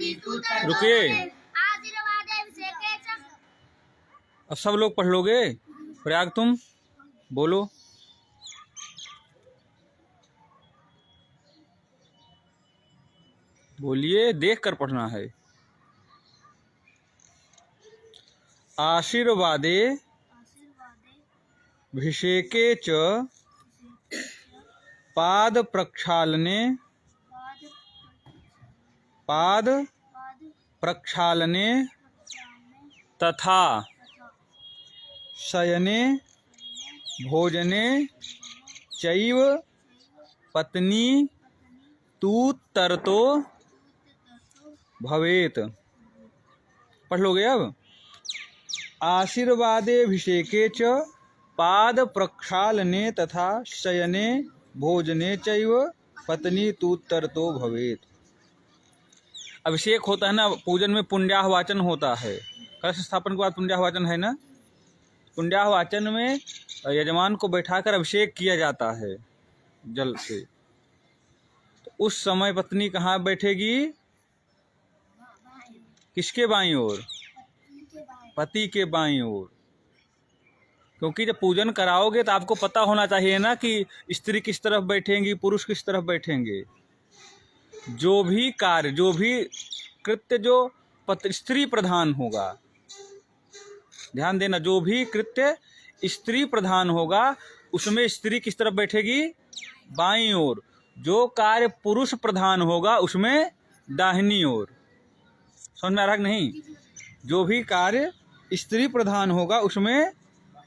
रुकिए, अब सब लोग पढ़ लोगे। प्रयाग तुम बोलो। बोलिए, देख कर पढ़ना है। आशीर्वादे भिषेके च पाद प्रक्षालने तथा शयने भोजने चैव पत्नी तूत्तरतो भवेत। पढ़ लोगे अब। आशीर्वादेभिषेके च पाद प्रक्षालने तथा शयने भोजने चैव पत्नी तूत्तरतो भवेत। अभिषेक होता है ना, पूजन में पुण्याहवाचन होता है। कलश स्थापन के बाद पुण्याहवाचन है ना। पुण्याहवाचन में यजमान को बैठाकर अभिषेक किया जाता है जल से। तो उस समय पत्नी कहाँ बैठेगी? किसके बाईं ओर? पति के बाईं ओर। क्योंकि जब पूजन कराओगे तो आपको पता होना चाहिए ना कि स्त्री किस तरफ बैठेंगी, पुरुष किस तरफ बैठेंगे। जो भी कार्य, जो भी कृत्य जो स्त्री प्रधान होगा, ध्यान देना, जो भी कृत्य स्त्री प्रधान होगा उसमें स्त्री किस तरफ बैठेगी? बाईं ओर। जो कार्य पुरुष प्रधान होगा उसमें दाहिनी ओर। समझ में आ रहा है नहीं? जो भी कार्य स्त्री प्रधान होगा उसमें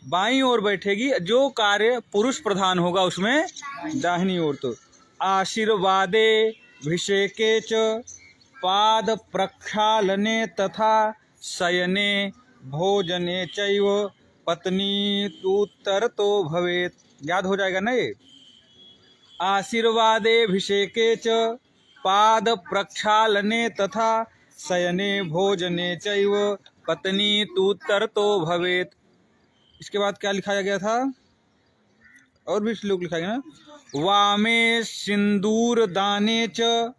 बाईं ओर बैठेगी, जो कार्य पुरुष प्रधान होगा उसमें दाहिनी ओर। तो आशीर्वादे भिषेके च पाद प्रक्षालने तथा शयने भोजने चैव पत्नी तूत्तरतो भवेत। याद हो जाएगा ना ये। आशीर्वादे भिषेके च पाद प्रक्षालने तथा शयने भोजने चैव पत्नी तूत्तरतो भवेत। इसके बाद क्या लिखाया गया था? और भी श्लोक लिखा गया ना। वामे सिंदूर दाने च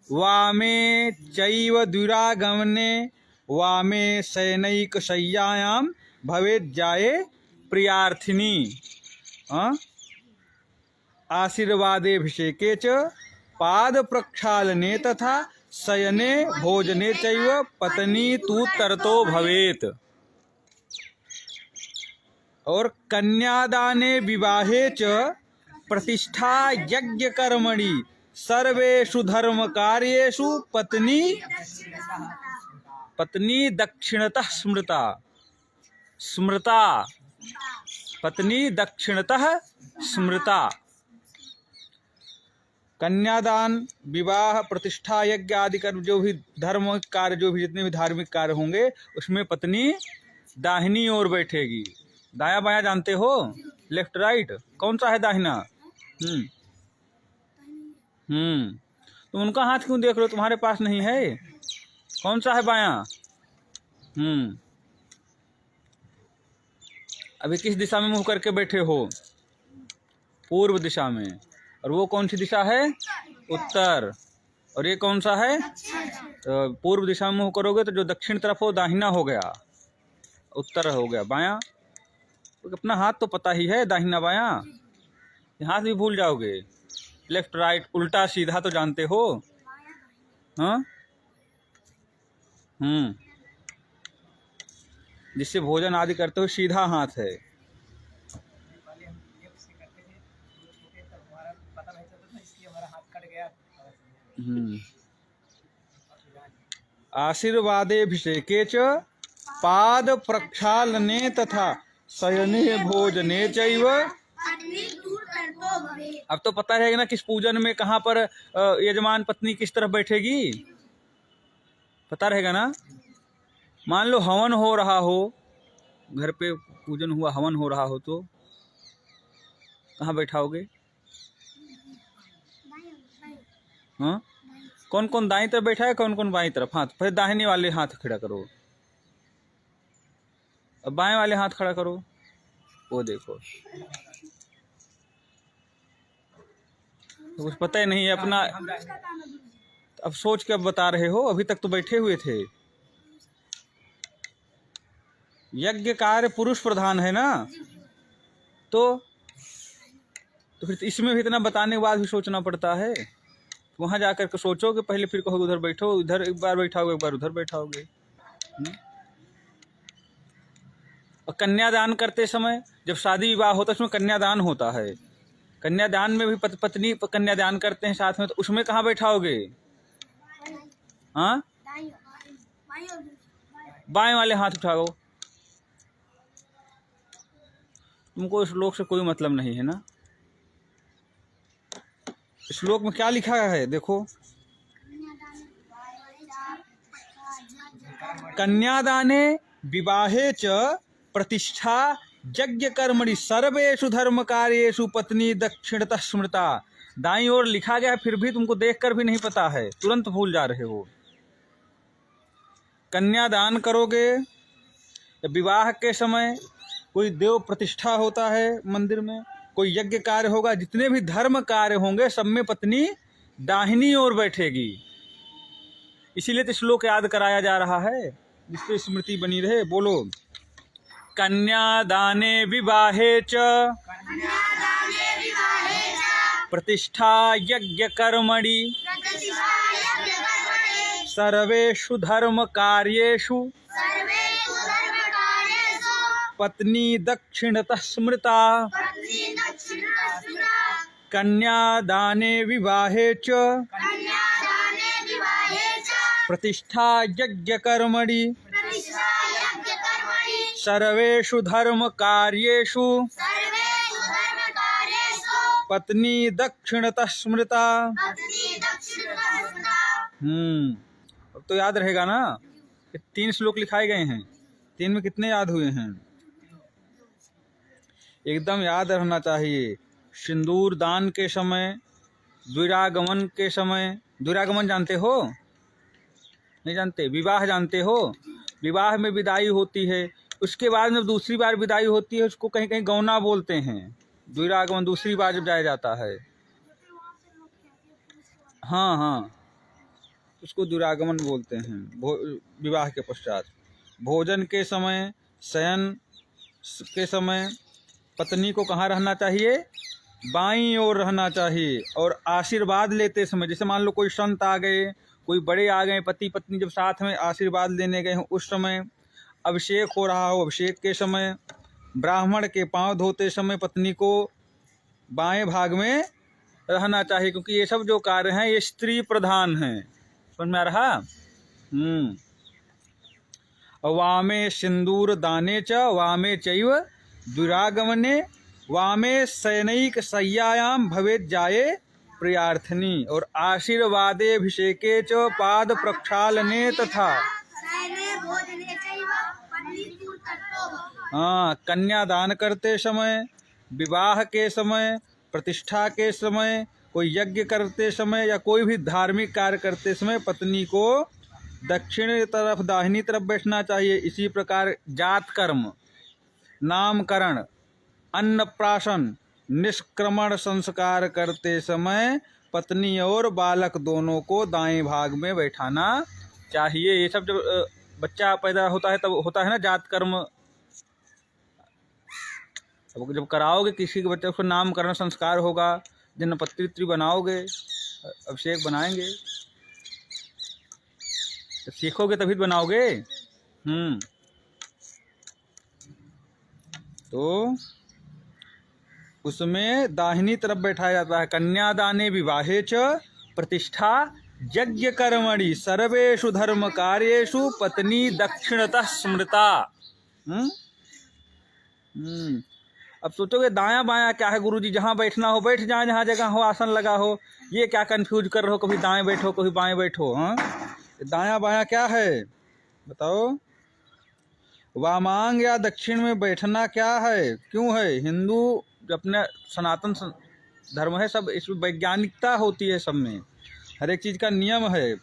वामे चैव दुरागमने वामे शयनैक शय्यायाम भवेत् जाये प्रियार्थिनी। आशीर्वादेभिषेके च पाद प्रक्षालने तथा शयने भोजने चैव पत्नी तूत्तरतो भवेत्। और कन्यादाने विवाहे च प्रतिष्ठा यज्ञ कर्मणि सर्वेषु धर्म कार्येषु पत्नी दक्षिणतः स्मृता। पत्नी दक्षिणतः स्मृता। कन्यादान, विवाह, प्रतिष्ठा, यज्ञ आदि कर्म, जो भी धर्म कार्य, जो भी जितने भी धार्मिक कार्य होंगे उसमें पत्नी दाहिनी ओर बैठेगी। दाया बाया जानते हो? लेफ्ट राइट कौन सा है दाहिना? तुम उनका हाथ क्यों देख रहे हो? तुम्हारे पास नहीं है? कौन सा है बाया? अभी किस दिशा में मुंह करके बैठे हो? पूर्व दिशा में। और वो कौन सी दिशा है? उत्तर। और ये कौन सा है? तो पूर्व दिशा में मुंह करोगे तो जो दक्षिण तरफ हो दाहिना हो गया, उत्तर हो गया। बाया तो अपना हाथ तो पता ही है, दाहिना बाया। हाथ भी भूल जाओगे। लेफ्ट राइट उल्टा सीधा तो जानते हो? हाँ। जिससे भोजन आदि करते हो सीधा हाथ है। आशीर्वादेभिषेके च पाद प्रक्षालने तथा शयने भोजने चैव। अब तो पता रहेगा ना किस पूजन में कहाँ पर यजमान पत्नी किस तरफ बैठेगी। पता रहेगा ना। मान लो हवन हो रहा हो, घर पे पूजन हुआ, हवन हो रहा हो, तो कहाँ बैठाओगे? हाँ, कौन कौन दाईं तरफ बैठा है, कौन कौन बाईं तरफ? हाथ पहले दाहिने वाले हाथ खड़ा करो, अब बाएं वाले हाथ खड़ा करो। वो देखो, तो कुछ पता ही नहीं है अपना। अब सोच के अब बता रहे हो, अभी तक तो बैठे हुए थे। यज्ञ कार्य पुरुष प्रधान है ना, तो फिर इसमें भी इतना बताने के बाद भी सोचना पड़ता है। वहां जाकर के सोचोगे पहले, फिर कहोगे उधर बैठो, इधर एक बार बैठाओगे, एक बार उधर बैठाओगे। और कन्यादान करते समय, जब शादी विवाह होता है उसमें कन्यादान होता है, कन्यादान में भी पत्नी कन्यादान करते हैं साथ में, तो उसमें कहाँ बैठाओगे? हाँ, बाएं वाले हाथ उठाओ। तुमको इस श्लोक से कोई मतलब नहीं है ना। श्लोक में क्या लिखा है देखो, कन्यादाने विवाहे च प्रतिष्ठा यज्ञ कर्मणि सर्वेषु धर्म कार्येषु पत्नी दक्षिणतः स्मृता। दाईं ओर लिखा गया है, फिर भी तुमको देखकर भी नहीं पता है, तुरंत भूल जा रहे हो। कन्यादान करोगे, विवाह के समय कोई देव प्रतिष्ठा होता है मंदिर में, कोई यज्ञ कार्य होगा, जितने भी धर्म कार्य होंगे सब में पत्नी दाहिनी ओर बैठेगी। इसीलिए तो श्लोक याद कराया जा रहा है, जिससे स्मृति बनी रहे। बोलो, कन्यादाने विवाहे च प्रतिष्ठा यज्ञ कर्मणि सर्वेषु धर्म कार्येषु पत्नी दक्षिणतः स्मृता। कन्यादाने विवाहे च प्रतिष्ठा यज्ञ कर्मणि सर्वेषु धर्म कार्येषु पत्नी दक्षिणतः स्मृता। अब तो याद रहेगा ना, 3 श्लोक लिखाए गए हैं, 3 में कितने याद हुए हैं? एकदम याद रहना चाहिए। सिंदूर दान के समय, द्विरागमन के समय, द्विरागमन जानते हो? नहीं जानते? विवाह जानते हो? विवाह में विदाई होती है, उसके बाद जब दूसरी बार विदाई होती है उसको कहीं कहीं गौना बोलते हैं। द्विरागमन दूसरी बार जब जाया जाता है, हाँ हाँ, उसको द्विरागमन बोलते हैं। विवाह के पश्चात भोजन के समय, शयन के समय पत्नी को कहाँ रहना चाहिए? बाईं ओर रहना चाहिए। और आशीर्वाद लेते समय, जैसे मान लो कोई संत आ गए, कोई बड़े आ गए, पति पत्नी जब साथ में आशीर्वाद लेने गए हों, उस समय अभिषेक हो रहा हो, अभिषेक के समय, ब्राह्मण के पांव धोते समय पत्नी को बाएं भाग में रहना चाहिए, क्योंकि ये सब जो कार्य हैं ये स्त्री प्रधान हैं। समझ में आ रहा? वामे सिंदूर दाने च वामे चैव दुरागमने वामे सैनिक शय्यायाम भवेत् जाये प्रियार्थनी। और आशीर्वादे अभिषेके च पाद प्रक्षालने तथा। हाँ, कन्यादान करते समय, विवाह के समय, प्रतिष्ठा के समय, कोई यज्ञ करते समय या कोई भी धार्मिक कार्य करते समय पत्नी को दक्षिण तरफ, दाहिनी तरफ बैठना चाहिए। इसी प्रकार जात कर्म, नामकरण, अन्नप्राशन, निष्क्रमण संस्कार करते समय पत्नी और बालक दोनों को दाएं भाग में बैठाना चाहिए। ये सब जब बच्चा पैदा होता है तब होता है ना जात कर्म। अब जब कराओगे किसी के बच्चे को, नामकरण संस्कार होगा, जन्मपत्री बनाओगे, अभिषेक बनाएंगे, तो सीखोगे तभी बनाओगे। तो उसमें दाहिनी तरफ बैठाया जाता है। कन्यादाने विवाहे च प्रतिष्ठा यज्ञ कर्मणि सर्वेषु धर्म कार्येषु पत्नी दक्षिणतः स्मृता। अब सोचोगे दायां बायां क्या है गुरुजी, जहाँ बैठना हो बैठ जाए, जहाँ जगह हो आसन लगा हो, ये क्या कंफ्यूज कर रहे हो, कभी दाएं बैठो कभी बाएं बैठो। हाँ, दायां बायां क्या है बताओ? वामांग या दक्षिण में बैठना क्या है, क्यों है? हिंदू अपने सनातन धर्म है, सब इसमें वैज्ञानिकता होती है, सब में हर एक चीज़ का नियम है।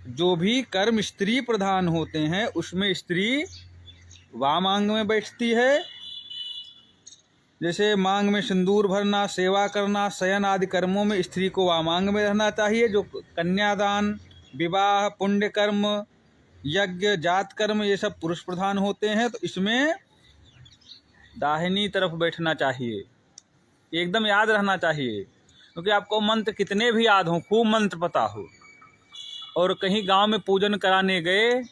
जो भी कर्म स्त्री प्रधान होते हैं उसमें स्त्री वामांग में बैठती है, जैसे मांग में सिंदूर भरना, सेवा करना, शयन आदि कर्मों में स्त्री को वामांग में रहना चाहिए। जो कन्यादान, विवाह, पुण्य कर्म, यज्ञ, जात कर्म, ये सब पुरुष प्रधान होते हैं, तो इसमें दाहिनी तरफ बैठना चाहिए। एकदम याद रहना चाहिए, क्योंकि आपको मंत्र कितने भी याद हों, खूब मंत्र पता हो, और कहीं गांव में पूजन कराने गए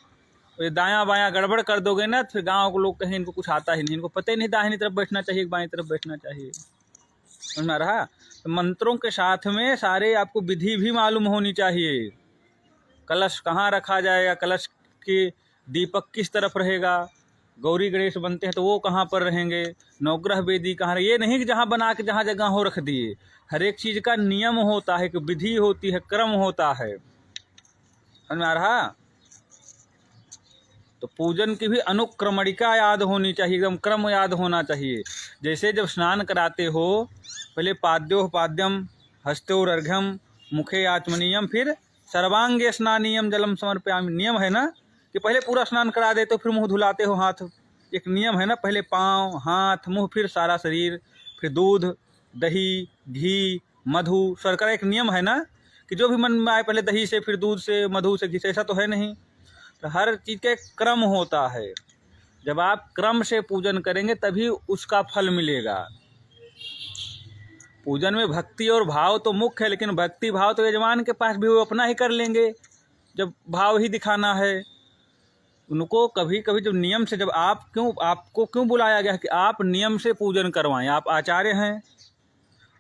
तो दायां बायां गड़बड़ कर दोगे ना, फिर गांव के लोग कहें इनको कुछ आता ही नहीं, इनको पता ही नहीं दाहिनी तरफ बैठना चाहिए, बाईं तरफ बैठना चाहिए। समझ में आ रहा? तो मंत्रों के साथ में सारे आपको विधि भी मालूम होनी चाहिए। कलश कहाँ रखा जाएगा, कलश के दीपक किस तरफ रहेगा, गौरी गणेश बनते हैं तो वो कहाँ पर रहेंगे, नवग्रह वेदी कहाँ रहे, ये नहीं कि जहाँ बना के जहाँ जगह हो रख दिए। हर एक चीज़ का नियम होता है, कि विधि होती है, क्रम होता है। समझ में आ रहा? तो पूजन की भी अनुक्रमणिका याद होनी चाहिए, एकदम क्रम याद होना चाहिए। जैसे जब स्नान कराते हो, पहले पाद्योः पाद्यम, हस्तोर्घ्यम, मुखे आचमनीयम, फिर सर्वांगे स्नानीयम जलम समर्पयामि। नियम है ना कि पहले पूरा स्नान करा देते हो, फिर मुंह धुलाते हो, हाथ। एक नियम है ना, पहले पाँव, हाथ, मुंह, फिर सारा शरीर, फिर दूध, दही, घी, मधु, शर्करा। एक नियम है ना कि जो भी मन में आए, पहले दही से, फिर दूध से, मधु से, घी से, ऐसा तो है नहीं। तो हर चीज़ का एक क्रम होता है। जब आप क्रम से पूजन करेंगे तभी उसका फल मिलेगा। पूजन में भक्ति और भाव तो मुख्य है, लेकिन भक्ति भाव तो यजमान के पास भी वो अपना ही कर लेंगे, जब भाव ही दिखाना है उनको। कभी कभी जब नियम से, जब आपको क्यों बुलाया गया कि आप नियम से पूजन करवाएं, आप आचार्य हैं,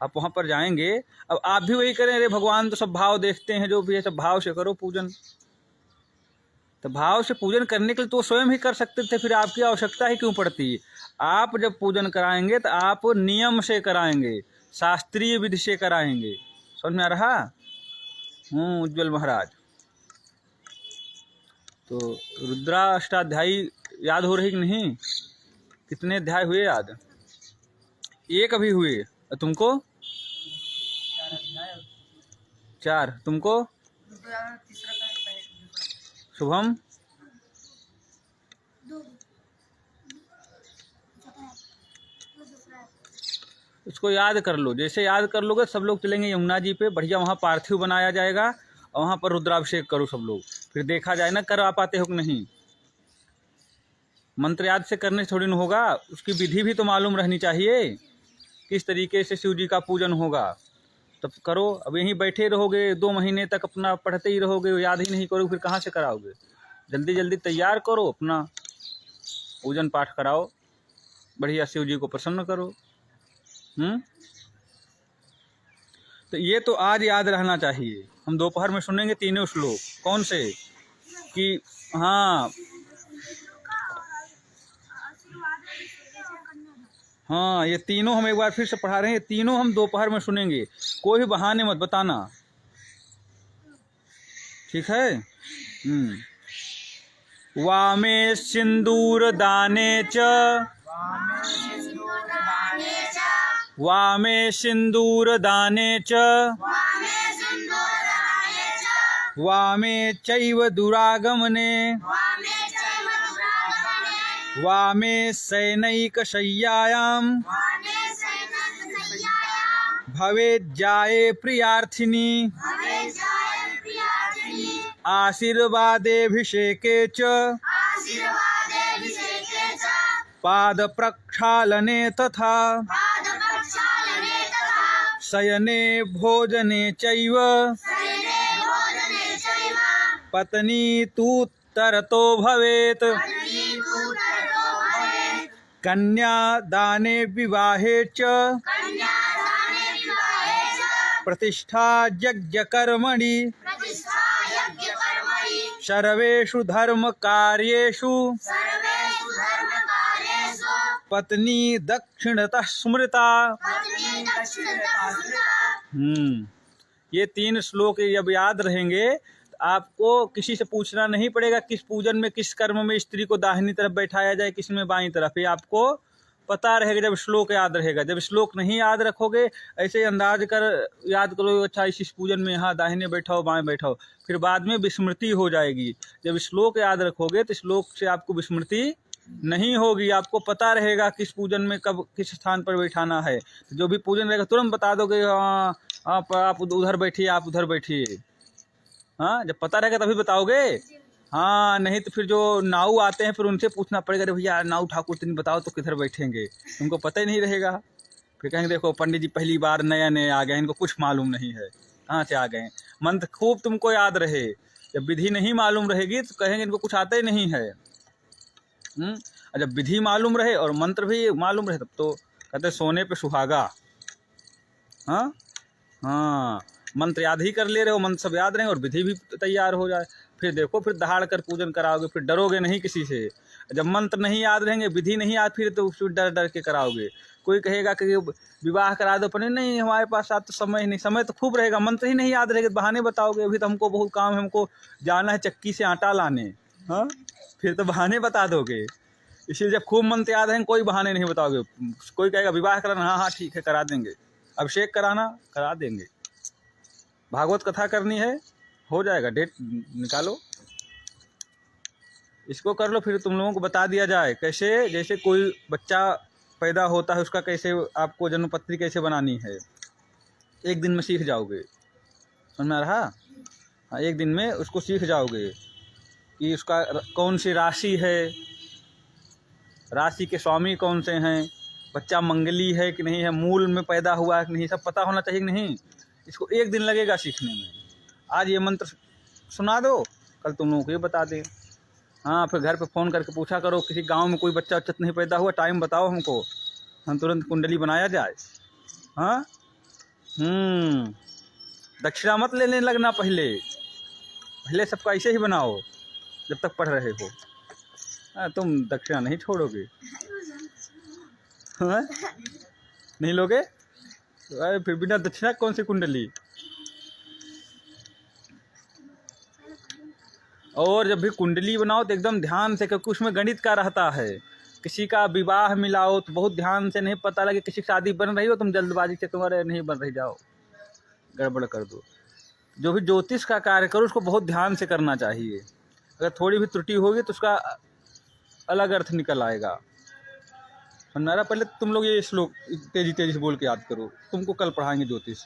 आप वहाँ पर जाएंगे, अब आप भी वही करें, अरे भगवान तो सब भाव देखते हैं, जो भी है सब भाव से करो पूजन। तो भाव से पूजन करने के लिए तो स्वयं ही कर सकते थे, फिर आपकी आवश्यकता ही क्यों पड़ती? आप जब पूजन कराएंगे तो आप नियम से कराएंगे, शास्त्रीय विधि से कराएंगे। समझ में आ रहा? उज्ज्वल महाराज। तो रुद्राष्टाध्यायी याद हो रही कि नहीं? कितने अध्याय हुए याद? एक अभी हुए। तुमको 4, तुमको? शुभम? इसको याद कर लो। जैसे याद कर लोगे सब लोग चलेंगे यमुना जी पे, बढ़िया वहाँ पार्थिव बनाया जाएगा और वहाँ पर रुद्राभिषेक करो सब लोग, फिर देखा जाए ना कर पाते हो कि नहीं। मंत्र याद से करने से थोड़ी ना होगा, उसकी विधि भी तो मालूम रहनी चाहिए, किस तरीके से शिव जी का पूजन होगा, तब करो। अब यहीं बैठे रहोगे 2 महीने तक, अपना पढ़ते ही रहोगे, याद ही नहीं करोगे, फिर कहाँ से कराओगे? जल्दी जल्दी तैयार करो, अपना पूजन पाठ कराओ, बढ़िया शिव जी को प्रसन्न करो। तो ये तो आज याद रहना चाहिए। हम दोपहर में सुनेंगे तीनों श्लोक। कौन से? कि हाँ ये तीनों हम एक बार फिर से पढ़ा रहे हैं, तीनों हम दोपहर में सुनेंगे। कोई भी बहाने मत बताना, ठीक है? वामे सिंदूर दाने च, वामे सिंदूर दाने च, वामे चैव दुरागमने, वामे शयनैकशय्यायां, भवेज्जाये प्रियार्थिनी, आशीर्वादेऽभिषेके च, पाद प्रक्षालने तथा, शयने भोजने चैव, पत्नी तूत्तरतो भवेत्, कन्यादाने विवाहे च, प्रतिष्ठा यज्ञकर्मणि, सर्वेषु धर्म कार्येषु, पत्नी दक्षिणतः स्मृता। ये 3 श्लोक जब याद रहेंगे तो आपको किसी से पूछना नहीं पड़ेगा किस पूजन में, किस कर्म में स्त्री को दाहिनी तरफ बैठाया जाए, किस में बाईं तरफ। ये आपको पता रहेगा जब श्लोक याद रहेगा। जब श्लोक नहीं याद रखोगे, ऐसे अंदाज कर याद करो, अच्छा इस पूजन में यहाँ दाहिने बैठाओ बाएं बैठाओ, फिर बाद में विस्मृति हो जाएगी। जब श्लोक याद रखोगे तो श्लोक से आपको विस्मृति नहीं होगी। आपको पता रहेगा किस पूजन में कब किस स्थान पर बैठाना है। तो जो भी पूजन रहेगा तुरंत बता दोगे, हाँ आप उधर बैठिए, आप उधर बैठिए। हाँ, जब पता रहेगा तभी बताओगे। हाँ, नहीं तो फिर जो नाऊ आते हैं फिर उनसे पूछना पड़ेगा, अरे भैया नाऊ ठाकुर तुम बताओ तो किधर बैठेंगे, तुमको पता ही नहीं रहेगा। फिर कहेंगे देखो पंडित जी पहली बार नया नया आ गए, इनको कुछ मालूम नहीं है, कहाँ से आ गए। मंत्र खूब तुमको याद रहे, जब विधि नहीं मालूम रहेगी तो कहेंगे इनको कुछ आता ही नहीं है। और जब विधि मालूम रहे और मंत्र भी मालूम रहे तब तो कहते सोने पे सुहागा। हाँ हाँ, मंत्र याद ही कर ले रहे हो, मंत्र सब याद रहेंगे और विधि भी तैयार हो जाए। फिर देखो फिर दहाड़ कर पूजन कराओगे, फिर डरोगे नहीं किसी से। जब मंत्र नहीं याद रहेंगे, विधि नहीं याद, फिर तो फिर डर डर के कराओगे। कोई कहेगा कि विवाह करा दो, पर नहीं हमारे पास आज तो समय ही नहीं। समय तो खूब रहेगा, मंत्र ही नहीं याद रहेगा, बहाने बताओगे अभी तो हमको बहुत काम है, हमको जाना है चक्की से आटा लाने। हाँ, फिर तो बहाने बता दोगे। इसलिए जब खूब मंत्र याद रहेंगे कोई बहाने नहीं बताओगे। कोई कहेगा विवाह कराना, हाँ हाँ ठीक है करा देंगे। अभिषेक कराना, करा देंगे। भागवत कथा करनी है, हो जाएगा, डेट निकालो, इसको कर लो। फिर तुम लोगों को बता दिया जाए कैसे, जैसे कोई बच्चा पैदा होता है उसका कैसे आपको जन्मपत्री कैसे बनानी है, एक दिन में सीख जाओगे। समझ में आ रहा? हाँ, एक दिन में उसको सीख जाओगे कि उसका कौन सी राशि है, राशि के स्वामी कौन से हैं, बच्चा मंगली है कि नहीं है, मूल में पैदा हुआ है कि नहीं, सब पता होना चाहिए कि नहीं। इसको एक दिन लगेगा सीखने में। आज ये मंत्र सुना दो, कल तुम लोगों को ये बता दें। हाँ, फिर घर पे फ़ोन करके पूछा करो किसी गांव में कोई बच्चा उच्चा नहीं पैदा हुआ, टाइम बताओ हमको, हम तुरंत कुंडली बनाया जाए। हाँ, दक्षिणा मत लेने लगना, पहले सबका ऐसे ही बनाओ जब तक पढ़ रहे हो। हाँ, तुम दक्षिणा नहीं छोड़ोगे। हाँ, नहीं लोगे? अरे फिर बिना दक्षिणा कौन सी कुंडली। और जब भी कुंडली बनाओ तो एकदम ध्यान से, क्योंकि उसमें गणित का रहता है। किसी का विवाह मिलाओ तो बहुत ध्यान से, नहीं पता लगे किसी की शादी बन रही हो तुम जल्दबाजी से तुम्हारे नहीं बन रही, जाओ गड़बड़ कर दो। जो भी ज्योतिष का कार्य करो उसको बहुत ध्यान से करना चाहिए। अगर थोड़ी भी त्रुटि होगी तो उसका अलग अर्थ निकल आएगा। सुनारा, पहले तुम लोग ये श्लोक तेजी तेजी से बोल के याद करो, तुमको कल पढ़ाएंगे ज्योतिष।